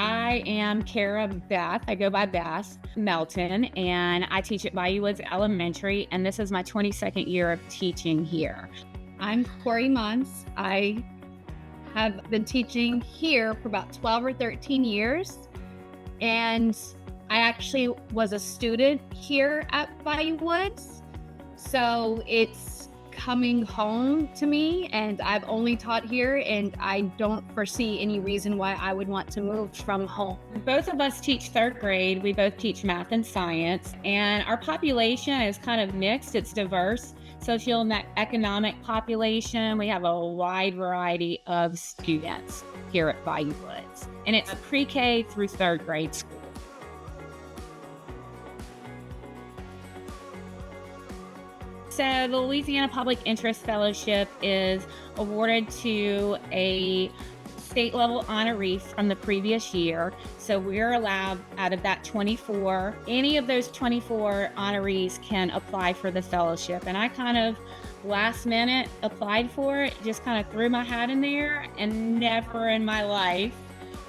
I am Kara Beth. I go by Beth Melton, and I teach at Bayou Wood Elementary, and this is my 22nd year of teaching here. I'm Corey Mons. I have been teaching here for about 12 or 13 years, and I actually was a student here at Bayou Woods, so it's coming home to me, and I've only taught here, and I don't foresee any reason why I would want to move from home. Both of us teach third grade. We both teach math and science, and our population is kind of mixed. It's diverse. Socioeconomic population. We have a wide variety of students here at Bayou Woods, and it's a pre-K through third grade school. So the Louisiana Public Interest Fellowship is awarded to a state level honoree from the previous year. So we're allowed, out of that 24, any of those 24 honorees can apply for the fellowship. And I kind of last minute applied for it, just kind of threw my hat in there, and never in my life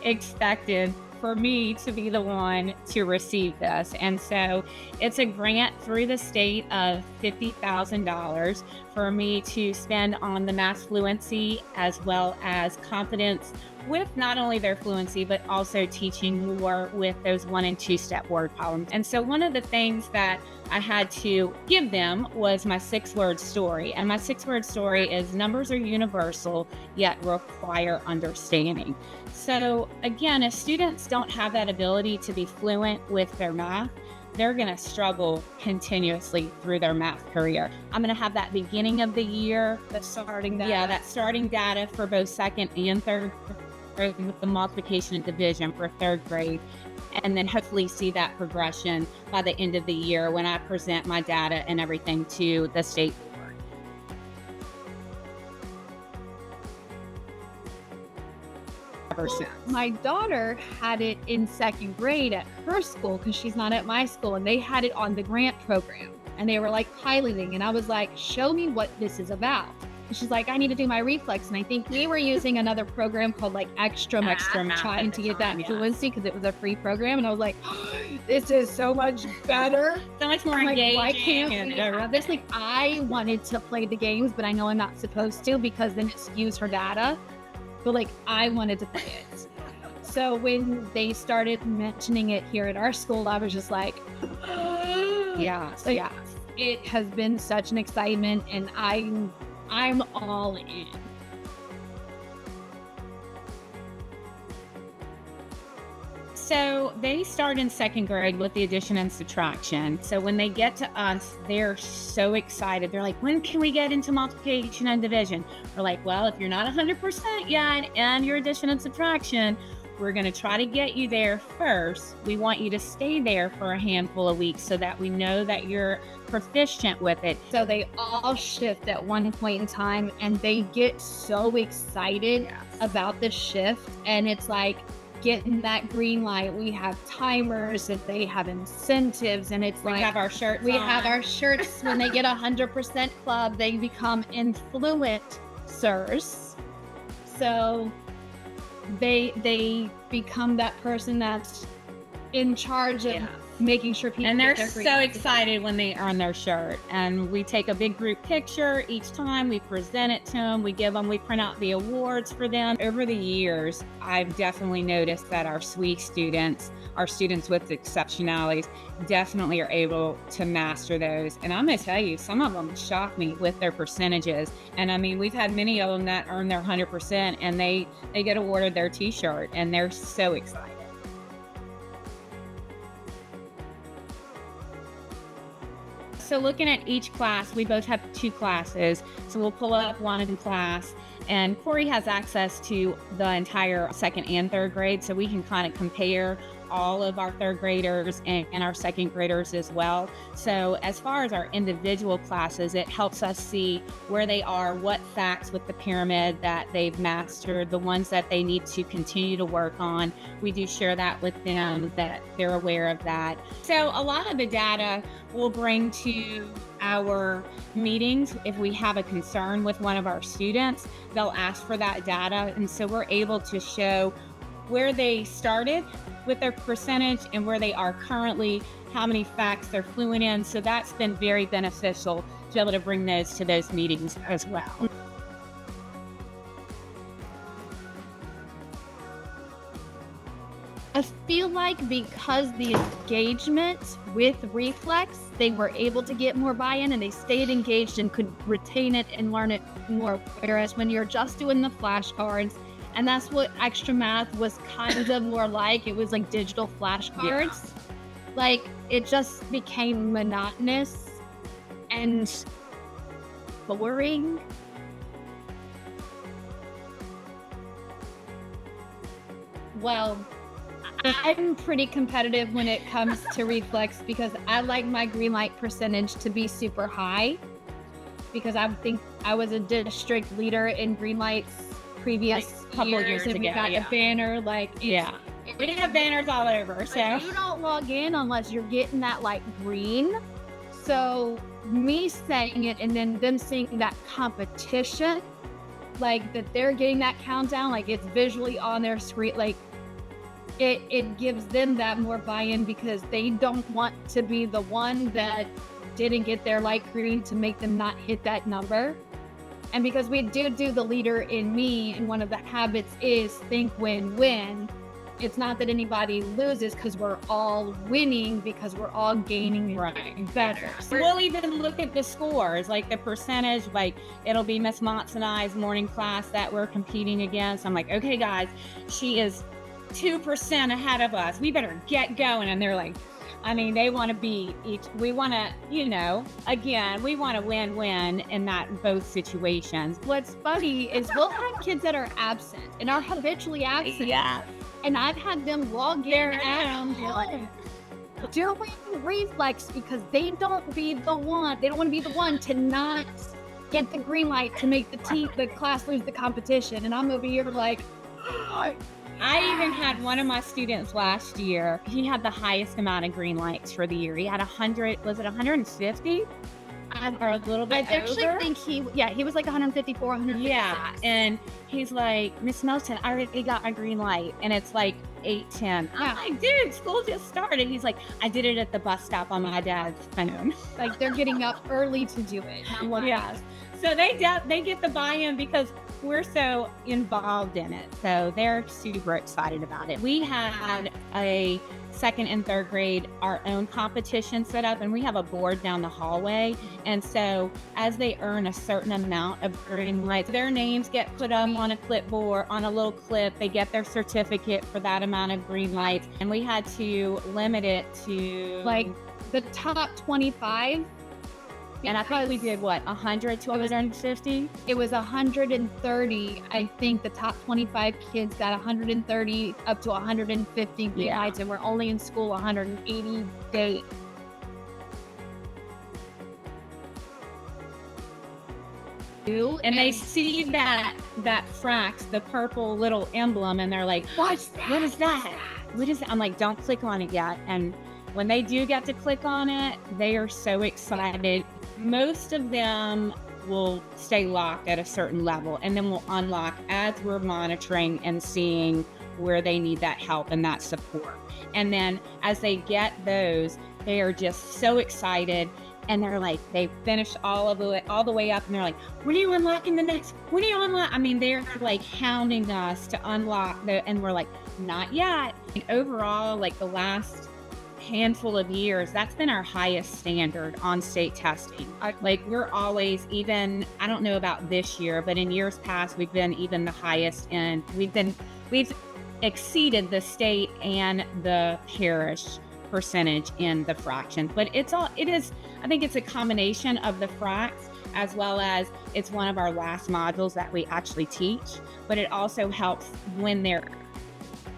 expected for me to be the one to receive this. And so it's a grant through the state of $50,000 for me to spend on the math fluency, as well as confidence with not only their fluency, but also teaching more with those 1 and 2 step word problems. And so one of the things that I had to give them was my 6-word story. And my 6-word story is: numbers are universal, yet require understanding. So again, if students don't have that ability to be fluent with their math, they're going to struggle continuously through their math career. I'm going to have that beginning of the year, The starting data. yeah, that starting data for both second and third grade with the multiplication and division for third grade, and then hopefully see that progression by the end of the year when I present my data and everything to the state board. My daughter had it in second grade at her school, because she's not at my school, and they had it on the grant program, and they were like piloting, and I was like, show me what this is about. And she's like, I need to do my reflex. And I think we were using another program called like Extra Math, trying to get that fluency, because it was a free program. And I was like, this is so much better. So much more I'm like, engaging. why can't we have this? Like, I wanted to play the games, but I know I'm not supposed to, because then it skews her data. But like, I wanted to play it. So when they started mentioning it here at our school, I was just like, Yeah. it has been such an excitement, and I'm all in. So they start in second grade with the addition and subtraction. So when they get to us, they're so excited. They're like, when can we get into multiplication and division? We're like, well, if you're not 100% yet and your addition and subtraction, we're going to try to get you there first. We want you to stay there for a handful of weeks so that we know that you're proficient with it. So they all shift at one point in time, and they get so excited about the shift. And it's like getting that green light. We have timers, and they have incentives, and it's We like have our shirts we on. have our shirts. When they get 100% club, they become influencers. So they become that person that's in charge of making sure people And they're get their so green. excited when they earn their shirt. And we take a big group picture each time. We present it to them. We print out the awards for them. Over the years, I've definitely noticed that our SWE students, our students with exceptionalities, definitely are able to master those. And I'm going to tell you, some of them shock me with their percentages. And I mean, we've had many of them that earn their 100%, and they get awarded their t-shirt, and they're so excited. So looking at each class, we both have 2 classes. So we'll pull up one class, and Corey has access to the entire second and third grade. So we can kind of compare all of our third graders and our second graders as well. So as far as our individual classes, it helps us see where they are, what facts with the pyramid that they've mastered, the ones that they need to continue to work on. We do share that with them, that they're aware of that. So a lot of the data we'll bring to our meetings. If we have a concern with one of our students, they'll ask for that data. And so we're able to show where they started with their percentage and where they are currently, how many facts they're fluent in. So that's been very beneficial to be able to bring those to those meetings as well. I feel like because the engagement with Reflex, they were able to get more buy-in and they stayed engaged and could retain it and learn it more. Whereas when you're just doing the flashcards, and that's what extra math was kind of more like, it was like digital flashcards. Like it just became monotonous and boring. Well, I'm pretty competitive when it comes to Reflex because I like my green light percentage to be super high because I think I was a district leader in green lights previous couple years and we got a banner we have banners all over. So you don't log in unless you're getting that like green. So me saying it and then them seeing that competition, like that they're getting that countdown, like it's visually on their screen, like it gives them that more buy-in because they don't want to be the one that didn't get their light green to make them not hit that number. And because we do the leader in me, and one of the habits is think win-win, it's not that anybody loses because we're all winning because we're all gaining better. So we'll even look at the scores, like the percentage, like it'll be Miss Mott's and I's morning class that we're competing against. I'm like, okay guys, she is 2% ahead of us. We better get going. And they're like, I mean, they want to be each, we want to, you know, again, we want to win-win in that both situations. What's funny is we'll have kids that are absent and are habitually absent. Yeah. And I've had them log in and doing Reflex because they don't want to be the one to not get the green light to make the class lose the competition. And I'm over here like, I even had one of my students last year. He had the highest amount of green lights for the year. He had 100, was it 150? Or a little bit I actually think he was like 154, 150. Yeah, and he's like, Miss Melton, I already got my green light. And it's like 8:10. I'm like, dude, school just started. He's like, I did it at the bus stop on my dad's phone. Like they're getting up early to do it. Yeah. So they get the buy-in because we're so involved in it. So they're super excited about it. We had a second and third grade, our own competition set up, and we have a board down the hallway. And so as they earn a certain amount of green lights, their names get put up on a clipboard, on a little clip. They get their certificate for that amount of green lights. And we had to limit it to like the top 25. And I think we did 100 to 150? It was 130. I think the top 25 kids got 130 up to 150 green lights, and we're only in school 180 days. And they see that Frax, the purple little emblem, and they're like, what's that? What is that? What is that? I'm like, don't click on it yet. And when they do get to click on it, they are so excited. Most of them will stay locked at a certain level, and then we'll unlock as we're monitoring and seeing where they need that help and that support. And then as they get those, they are just so excited, and they're like, they finished all the way up, and they're like, when are you unlocking the next? When are you unlock? I mean, they're like hounding us to unlock and we're like, not yet. And overall, like the last handful of years, that's been our highest standard on state testing. Like we're always, even, I don't know about this year, but in years past, we've been even the highest, and we've exceeded the state and the parish percentage in the fraction. But I think it's a combination of the fracs, as well as it's one of our last modules that we actually teach, but it also helps when they're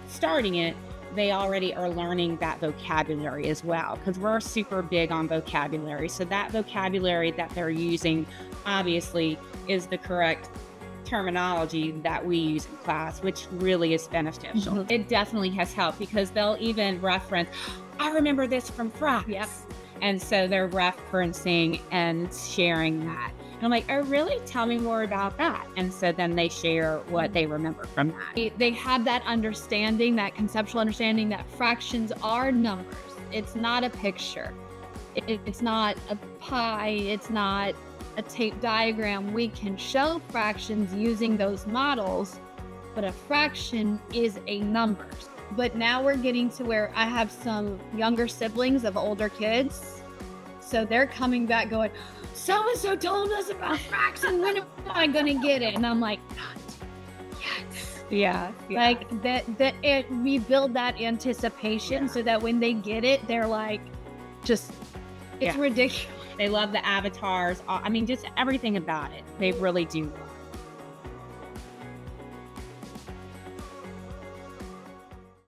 starting it, they already are learning that vocabulary as well, because we're super big on vocabulary. So that vocabulary that they're using obviously is the correct terminology that we use in class, which really is beneficial. Mm-hmm. It definitely has helped because they'll even reference, I remember this from Frax. Yep. And so they're referencing and sharing that. And I'm like, oh, really? Tell me more about that. And so then they share what they remember from that. They have that understanding, that conceptual understanding that fractions are numbers. It's not a picture. It's not a pie. It's not a tape diagram. We can show fractions using those models, but a fraction is a number. But now we're getting to where I have some younger siblings of older kids. So they're coming back going, so-and-so told us about fraction. When am I going to get it? And I'm like, yes. Yeah. Like we build that anticipation so that when they get it, they're like, it's ridiculous. They love the avatars. I mean, just everything about it. They really do love